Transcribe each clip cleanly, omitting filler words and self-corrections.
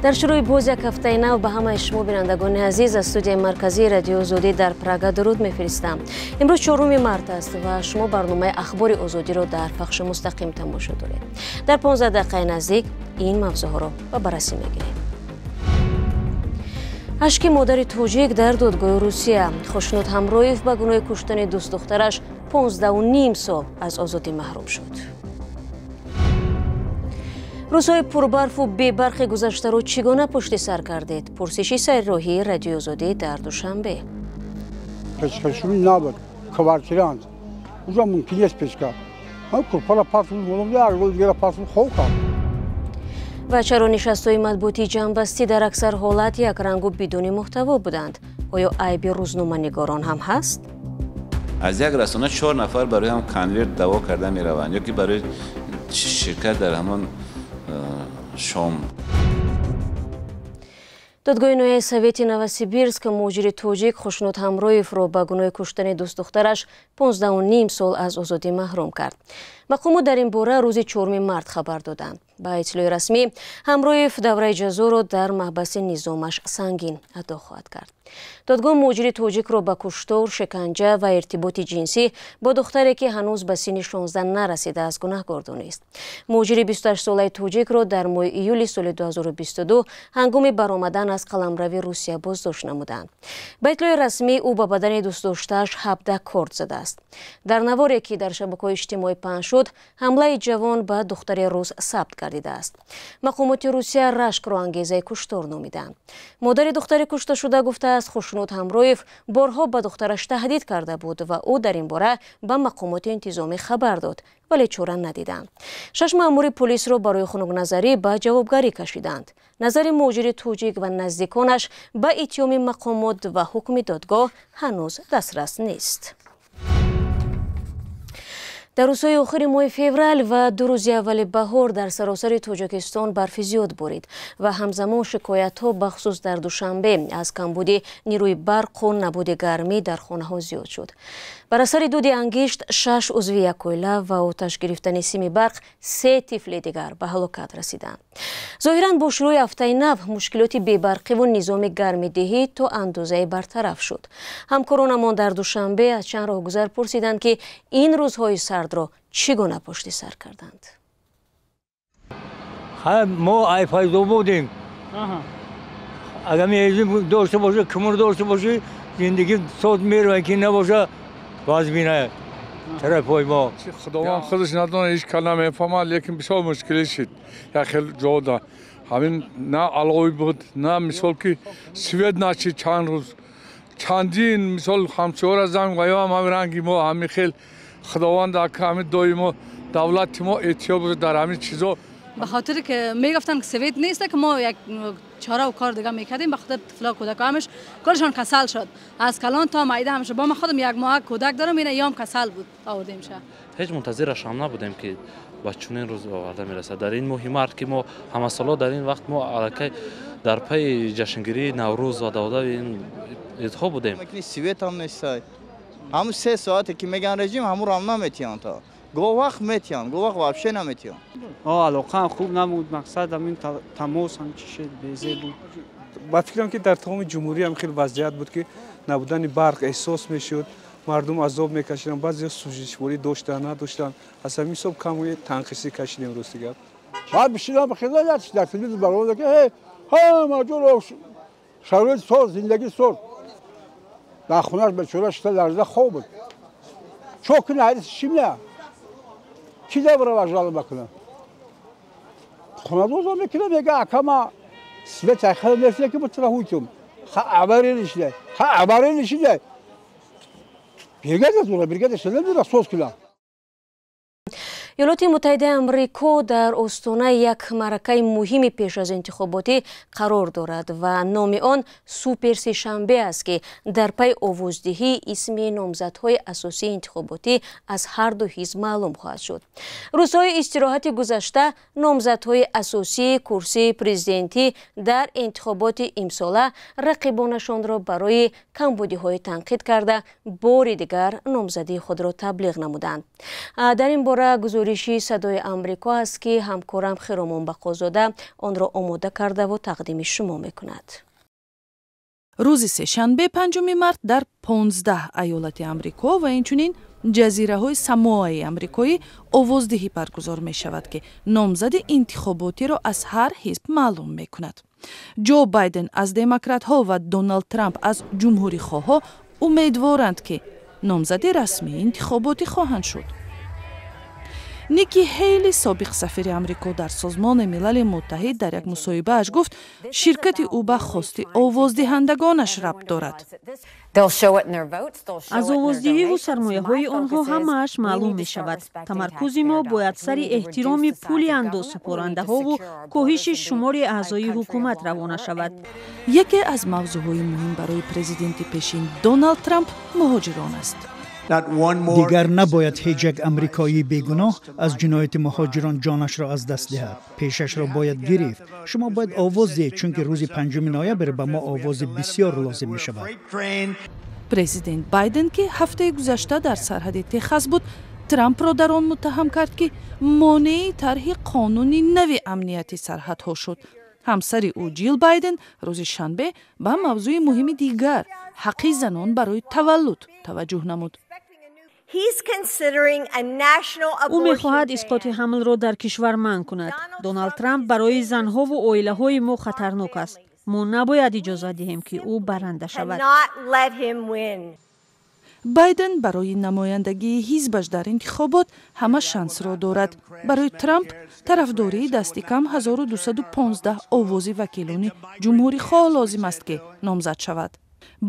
در شروع باز یک هفته نو به همه شما بینندگان عزیز از استودیوی مرکزی رادیو آزادی در پراگ درود میفرستم. امروز 4 مارس است و شما برنامه اخبار آزادی را در پخش مستقیم تماشا دارید. در 15 دقیقه نزدیک این موضوع را به بررسی میگیریم. اشک مادر توجیک در دادگاه روسیه. خوشنود همرویف به گناه کشتن دوست دخترش 15.5 سال از آزادی محروم شد. روزهای پربرف و بی‌برق گذشته را چگونه پشت سر کردید؟ پرسشی سرراهی رادیو آزادی در دوشنبه. پیشکشی نبود، کارچیان. اونجا ممکن است پیشکش. من کورپالا پاسپورت مولم یا دیگر پاسپورت خوب کردم. و چرا نشست‌های مطبوعاتی جنبستی در اکثر حالات یک رنگ و بدون محتوا بودند؟ آیا عیب روزنامه‌نگاران هم هست؟ از یک رسانه 4 نفر برای هم کاندید دعوا کرده میروند یا که برای شرکت در همان شام. دادگاه نویای سویت نوسیبیرسک مهاجر توجیک خوشنود همرویف را به گناه کشتن دوست دخترش 15.5 سال از آزادی محروم کرد. مقامات در این باره روز 4 مارس خبر دادند. با اطلاع رسمی همرویف دوره جزا را در محبس نظامش سنگین ادا خواهد کرد. دادگاه مهاجر توجیک را به کشتار، شکنجه و ارتباط جنسی با دختری که هنوز به سن 16 نرسیده از گناهکار دانست. مهاجر 28 ساله توجیک را در ماه ایول سال 2022 هنگام برآمدن از قلمرو روسیه بازداشت نمودند. با اطلاع رسمی او به بدن دوست داشته‌اش 17 کورد زده است. در نواری که در شبکه‌های اجتماعی پخش شد، حمله جوان به دختر روس ثبت گردیده است. مقامات روسیه رشک را انگیزه کشتار نامیدند. مادر دختر کشته شده گفته است خوشنود همرویف بارها به دخترش تهدید کرده بود و او در این باره به مقامات انتظامی خبر داد ولی چاره ندیدند. 6 مأمور پلیس را برای خنک‌نظری به جوابگری کشیدند. نظر مهاجر توجیک و نزدیکانش به اتهام مقامات و حکم دادگاه هنوز دسترس نیست. در روزهای آخر ماه فوریه و 2 روز اول بهار در سراسر تاجیکستان برف زیاد بارید و همزمان شکایت‌ها بخصوص در دوشنبه از کمبود نیروی برق و نبود گرمی در خانه‌ها زیاد شد. بر اثر دود انگشت 6 عضو یک عائله و آتش گرفتن سیم برق 3 طفل دیگر به هلاکت رسیدند. ظاهراً با شروع هفته نو مشکلات بی‌برقی و نظام گرم‌دهی تا اندازه برطرف شد. همکارانمان در دوشنبه از چند راهگذر پرسیدند که این روزهای سرد را چگونه پشت سر کردند. ما ایفایزو بودیم. اگر می‌ایزیم داشته باشه، کمر داشته باشه، زندگی صد میره که نباشه، باز بینه. طرفای ما. خداوند خودش ندونه هیچ کلمه نمی‌فهمه، لیکن بسیار مشکلی شد. یا خیلی جودا. همین نه علوی بود، نه مثال که سوید نشد چند روز. چندین مثال همچور از زمین غیام هم رنگی ما همین خیلی خداوند اکرام دوی ما دولت ما احتیاط در همین چیزا. به خاطر که میگفتن که سوید نیست که ما یک چاره و کار دیگه میکردیم، به خاطر طفلا کودکانش کلشان کسل شد. از کلان تا مایده همشه با من خودم یک ماه کودک دارم، این ایام کسل بود آوردیم شه. هیچ منتظرش هم نبودیم که با چنین روز آورده میرسه. در این مهمات که ما همه سالا در این وقت ما الکی در پی جشنگیری نوروز و داوده این ایدها بودیم. سوید هم نیست. همون 3 ساعته که میگن رژیم همون رام نمیتیان تا گو وقت میتیان، گو وقت واپس نمیتیان. علاقه خوب نبود، مقصد همین تماس هم چی شد بیزه بود. با فکرم که در تمام جمهوری هم خیلی وضعیت بود که نبودن برق احساس میشد، مردم عذاب میکشیدن، بعضی سوزشواری داشتن نداشتن، از همین صبح کم تنقیصی کشیدیم روز دیگر. بعد بشیدم خیلیش در تلویزیون برنامه که ها ماجور شرایط ساز زندگی ساز. در خونه‌اش به چورش تا لرزه خوب بود. چوک نه شیمه. کی ده برای وجال بکنه؟ خونه دوزا میکنه میگه اکما سویت اخیر نفته که بطرح هویتم. خبری نشده. خبری نشده. بیگه نمیدونه سوز کنه. ایالات متحده امریکا در آستانه یک معرکه مهمی پیش از انتخاباتی قرار دارد و نام آن سوپر سه‌شنبه است که در پی آوازدهی اسم نامزدهای اساسی انتخاباتی از هر دو حزب معلوم خواهد شد. روزهای استراحت گذشته نامزدهای اساسی کرسی پرزیدنتی در انتخابات امساله رقیبانشان را برای کمبودی‌های تنقید کرده بار دیگر نامزدی خود را تبلیغ نمودند. در این باره گزارش гузориши Садои Амрико аст ки ҳамкорам Хиромон Бақозода онро омода карда ва тақдими шумо мекунад. рӯзи сешанбе 5 март дар 15 аёлати амрико ва инчунин ҷазираҳои самоаи амрикоӣ овоздиҳӣ баргузор мешавад ки номзади интихоботиро аз ҳар ҳизб маълум мекунад. ҷо байден аз демократҳо ва Доналд Трамп аз ҷумҳурихоҳҳо умедворанд ки номзади расмии интихоботӣ хоҳанд шуд. Ники Ҳейли, собиқ сафири амрико дар созмони милали муттаҳид, дар як мусоҳибааш гуфт ширкати ӯ ба хости овоздиҳандагонаш рабт дорад. аз овоздиҳиву сармояҳои онҳо ҳамааш маълум мешавад. тамаркузи мо бояд сари эҳтироми пули андозсупорандаҳову коҳиши шумори аъзои ҳукумат равона шавад. яке аз мавзӯъҳои муҳим барои президенти пешин Доналд Трамп муҳоҷирон аст. дигар набояд ҳеҷ як амрикоии бегуноҳ аз ҷинояти муҳоҷирон ҷонашро аз даст диҳад. пешашро бояд гирифт. шумо бояд овоз диҳед, чунки рӯзи 5 ноябр ба мо овози бисёр лозим мешавад. президент Байден ки ҳафтаи гузашта дар сарҳади Техас буд, Трампро дар он муттаҳам кард ки монеи тарҳи қонуни нави амнияти сарҳадҳо шуд. ҳамсари ӯ Ҷил Байден рӯзи шанбе ба мавзӯи муҳими дигар ҳаққи занон барои таваллуд таваҷҷӯҳ намуд. ӯ мехоҳад исқоти ҳамлро дар кишвар манъ кунад. Доналд Трамп барои занҳову оилаҳои мо хатарнок аст. мо набояд иҷоза диҳем ки ӯ баранда шавад. Байден барои намояндагии ҳизбаш дар интихобот ҳама шансро дорад. барои Трамп тарафдории дасти кам 1215 овози вакилони ҷумҳурихоҳ лозим аст ки номзад шавад.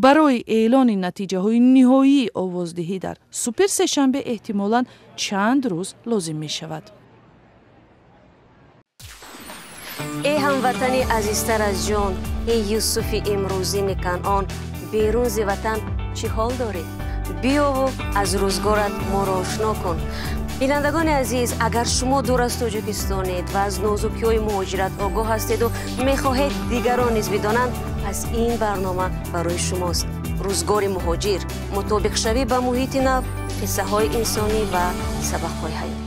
барои эълони натиҷаҳои ниҳоии овоздиҳӣ дар супер сешанбе эҳтимолан чанд рӯз лозим мешавад. эй ҳамватани азизтар аз ҷон, эй Юсуфи имрӯзини Канъон, берун зи ватан чӣ ҳол доред? биёву аз рӯзгорат моро ошно кун. бинандагони азиз, агар шумо дур аз Тоҷикистонед ва аз нозукиҳои муҳоҷират огоҳ ҳастеду мехоҳед дигарон низ бидонанд, пас ин барнома барои шумост. рӯзгори муҳоҷир, мутобиқшавӣ ба муҳити нав, қиссаҳои инсонӣ ва сабақҳои ҳаётӣ.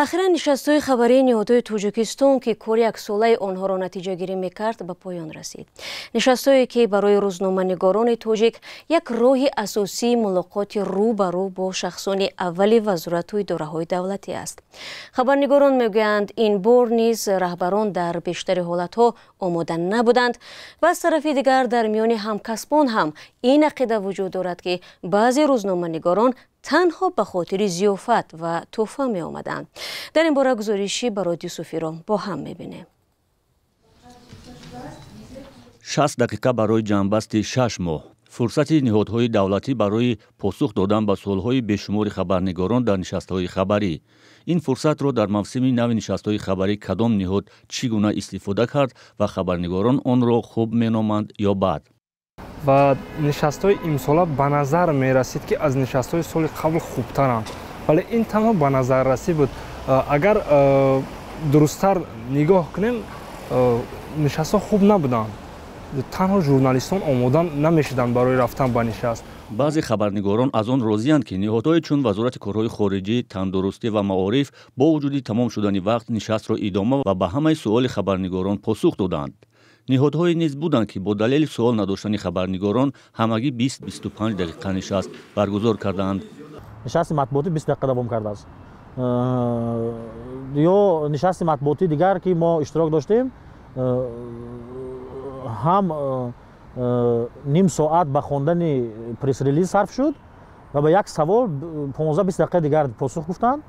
ахиран нишастҳои хабарии ниҳодҳои Тоҷикистон ки кори яксолаи онҳоро натиҷагирӣ мекард ба поён расид. нишастҳое ки барои рӯзноманигорони тоҷик як роҳи асосии мулоқоти рӯ ба рӯ бо шахсони аввали вазорату идораҳои давлатӣ аст. хабарнигорон мегӯянд ин бор низ раҳбарон дар бештари ҳолатҳо омода набуданд ва аз тарафи дигар дар миёни ҳамкасбон ҳам ин ақида вуҷуд дорад ки баъзе рӯзноманигорон танҳо ба хотири зиёфат ва тӯҳфа меомаданд. дар ин бора гузориши Барод Юсуфиро бо ҳам мебинем. 60 дақиқа барои ҷамъбасти 6 моҳ. фурсати ниҳодҳои давлатӣ барои посух додан ба суолҳои бешумори хабарнигорон дар нишастҳои хабарӣ. ин фурсатро дар мавсими нави нишастҳои хабарӣ кадом ниҳод чӣ гуна истифода кард ва хабарнигорон онро хуб меноманд ё бад? ва нишастҳои имсола ба назар мерасид ки аз нишастҳои соли қабл хубтаранд, вале ин танҳо ба назаррасӣ буд. агар дурусттар нигоҳ кунем, нишастҳо хуб набуданд. танҳо журналистон омода намешуданд барои рафтан ба нишаст. баъзе хабарнигорон аз он розиянд ки ниҳодҳое чун вазорати корҳои хориҷӣ, тандурустӣ ва маориф бо вуҷуди тамом шудани вақт нишастро идома ва ба ҳамаи суоли хабарнигорон посух доданд. ниҳодҳое низ буданд ки бо далели суол надоштани хабарнигорон ҳамагӣ 20-25 дақиқа нишаст баргузор карданд. нишасти матбуотӣ 20 дақиқа давом кардааст. ё нишасти матбуотӣ дигар ки мо иштирок доштем, ҳам ним соат ба хондани пресс-релиз сарф шуд ва ба як савол 15-20 дақиқа дигар посух гуфтанд.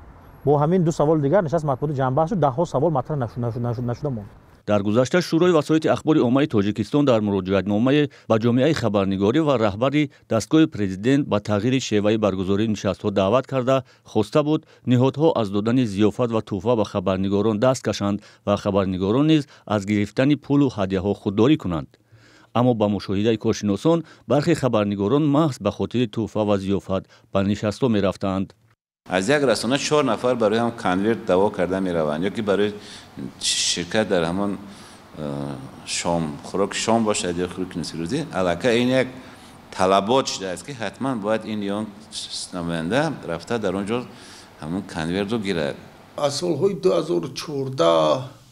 бо ҳамин ду саволи дигар нишасти матбуотӣ ҷамъбаҳ шуд, даҳҳо савол матраҳ нашуда монд. дар гузашта шӯрои васоити ахбори оммаи Тоҷикистон дар муроҷиатномае ба ҷомеаи хабарнигорӣ ва раҳбари дастгоҳи президент ба тағйири шеваи баргузории нишастҳо даъват карда хоста буд ниҳодҳо аз додани зиёфат ва тӯҳфа ба хабарнигорон даст кашанд ва хабарнигорон низ аз гирифтани пулу ҳадияҳо худдорӣ кунанд. аммо ба мушоҳидаи коршиносон бархе хабарнигорон маҳз ба хотири тӯҳфа ва зиёфат ба нишастҳо мерафтанд. از یک رسانه 4 نفر برای هم کنویرت دعوا کرده می روند، یا که برای شرکت در همان شام خوراک شام باشد یا خوراک نصف روزی. البته این یک طلبات شده است که حتما باید این یون نماینده رفته در اونجا همون کنویر رو گیرد. از سالهای 2014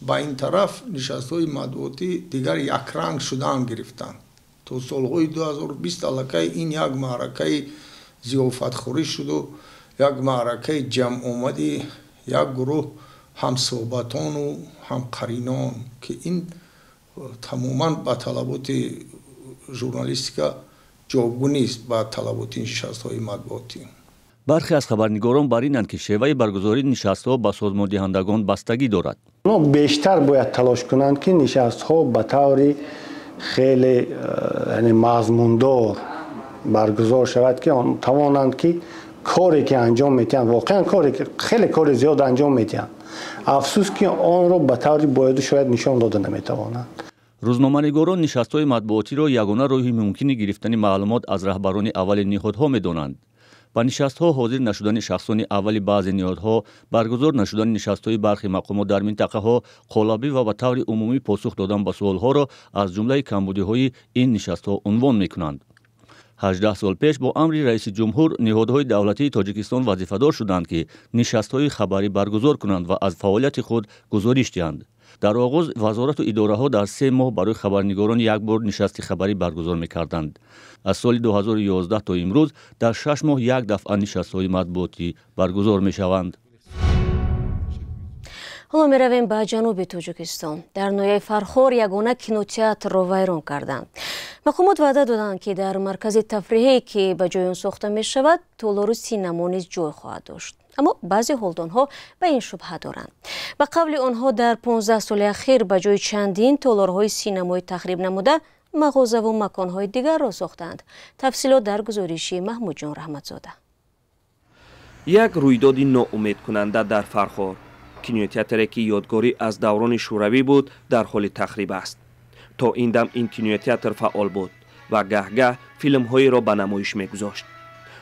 با این طرف نشست‌های مطبوعاتی دیگر یک رنگ شدن گرفتند. تو سالهای 2020 علاقه این یک معرکه ضیافتخوری شد و یک معرکه جمع آمدی یک گروه هم صحبتان و هم قرینان که این تماما با طلبات ژورنالیستیکا جوابگو نیست با طلبات نشست‌های مطبوعاتی. برخی از خبرنگاران بر اینند که شیوه برگزاری نشست‌ها با سازمان دهندگان بستگی دارد. بیشتر باید تلاش کنند که نشست‌ها به طور خیلی مضموندار برگزار شود که توانند که کاری که انجام میتن واقعا خیلی کار زیاد انجام میتن. افسوس که آن را به طوری باید شاید نشان داده نمیتوانند. روزنامه‌نگاران نشست‌های مطبوعاتی را یگانه راه ممکن گرفتن معلومات از رهبران اول نهادها می‌دانند. با نشست‌ها حاضر نشدن شخصان اول بعضی نهادها، برگزار نشدن نشست‌های برخی مقامات در منطقه‌ها، قالبی و به طور عمومی پاسخ دادن به سوال‌ها را از جمله کمبودی‌های این نشست‌ها عنوان می‌کنند. 18 سال پیش با امر رئیس جمهور نهادهای دولتی تاجیکستان وظیفه‌دار شدند که نشست‌های خبری برگزار کنند و از فعالیت خود گزارش دهند. در آغاز وزارت و اداره‌ها در 3 ماه برای خبرنگاران یک بار نشست خبری برگزار می‌کردند. از سال 2011 تا امروز در 6 ماه یک دفعه نشست‌های مطبوعاتی برگزار می‌شوند. حالا می‌رویم به جنوب تاجیکستان. در نویه فرخور یگانه کینوتئاتر را ویران کردند. مقامات وعده دادند که در مرکز تفریحی که به جای آن ساخته می‌شود تالار سینما نیز جای خواهد داشت. اما بعضی هلدان‌ها به این شبهه دارند. به قول آنها در 15 سال اخیر به جای چندین تالارهای سینمایی تخریب نموده مغازه و مکان‌های دیگر را ساختند. تفصیلات در گزارشی محمود جان رحمتزاده. یک رویداد ناامید کننده در فرخار. کینوتئاتری که یادگاری از دوران شوروی بود در حال تخریب است. تا این دم این کینوتئاتر فعال بود و گهگاه فیلم‌هایی را به نمایش می‌گذاشت.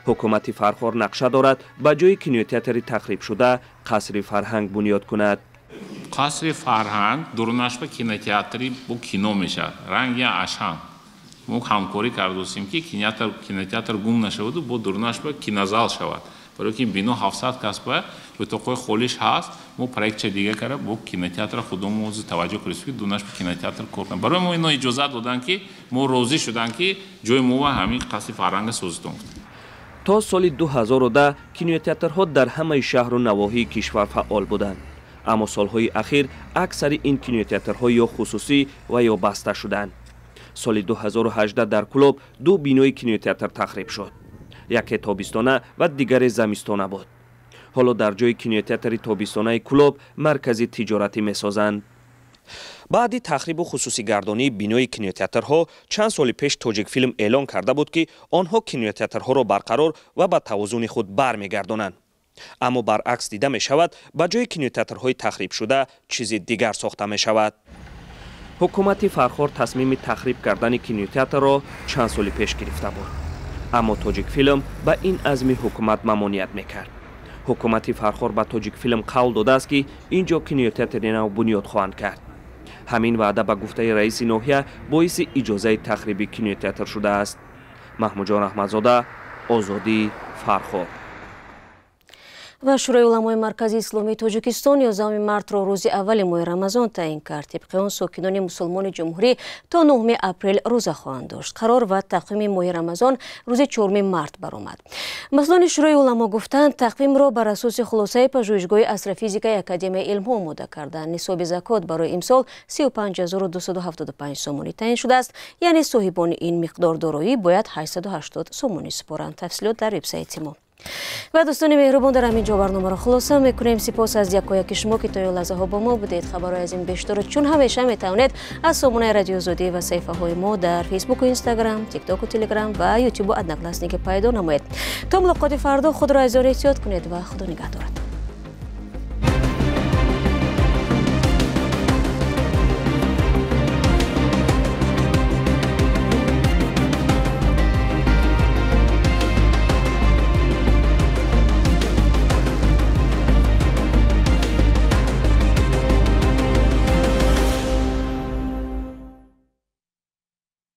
حکومت فرخار نقشه دارد به جای کینوتئاتری تخریب شده قصر فرهنگ بنیاد کند. قصر فرهنگ درونش به کینوتئاتری با کینو میشه. رنگ اشهان. ما همکاری کردیم که کینوتئاتر گم نشود و با درونش به کینوزال شود. برای که بینو 700 کسب به توقع خالیش هست ما پروژه دیگه کرده با کینوتئاتر خودمون توجه کنیم دونش به کینوتئاتر کار کنیم. برای ما اینا اجازه دادن که ما راضی شدن که جای ما و همین قصر فرهنگ سازتون. تا سال 2010 کینوتئاترها در همه شهر و نواحی کشور فعال بودند. اما سالهای اخیر اکثر این کینوتئاترها یا خصوصی و یا بسته شدند. سال 2018 در کلوب 2 بینای کینوتئاتر تخریب شد. یکی تابستانه و دیگر زمستانه بود. حالا در جای کینوتئاتر تابستانه کلوب مرکزی تجارتی می‌سازند. بعد تخریب و خصوصی گردانی بینای کینوتئاترها چند سال پیش تاجیک فیلم اعلان کرده بود که آنها کینوتئاترها را برقرار و به توازن خود برمیگردانند. اما برعکس دیده می شود به جای کینوتئاترهای تخریب شده چیزی دیگر ساخته می شود. حکومت فرخار تصمیم تخریب کردن کینوتئاتر را چند سال پیش گرفته بود. اما تاجیک فیلم به این عزم حکومت ممانعت میکرد. حکومت فرخار به تاجیک فیلم قول داده است که اینجا کینوتئاتر نو بنیاد خواهند کرد. همین وعده به گفته رئیس ناحیه باعث اجازه تخریب کینوتئاتر شده است. محمود جان رحمتزاده، آزادی، فرخار. و شورای علمای مرکزی اسلامی تاجیکستان 11 مارت را روز اول ماه رمضان تعیین کرد. طبق آن ساکنان مسلمان جمهوری تا 9 اپریل روزه خواهند داشت. قرار و تقویم ماه رمضان روز 4 مارت برآمد. مسئولان شورای علما گفتند تقویم را بر اساس خلاصه پژوهشگاه استروفیزیکای اکادمی علم‌ها آماده کردند. نصاب زکات برای امسال 35275 سومانی تعیین شده است. یعنی صاحبان این مقدار دارایی باید 880 سومانی سپارند. تفصیلات در وبسایت ما. و دوستان مهربان در همینجا برنامه را خلاصه میکنیم. سپاس از یکایک شما که تا این لحظه ها با ما بودید. خبرهای از این بیشتر چون همیشه میتونید از سامانه رادیو آزادی و صفحه های ما در فیسبوک و اینستاگرام، تیک تاک و تلگرام و یوتیوب و ادناکلاسنی که پیدا نمایید. تا ملاقات فردا خود را از آن احتیاط کنید و خدا نگهدارت.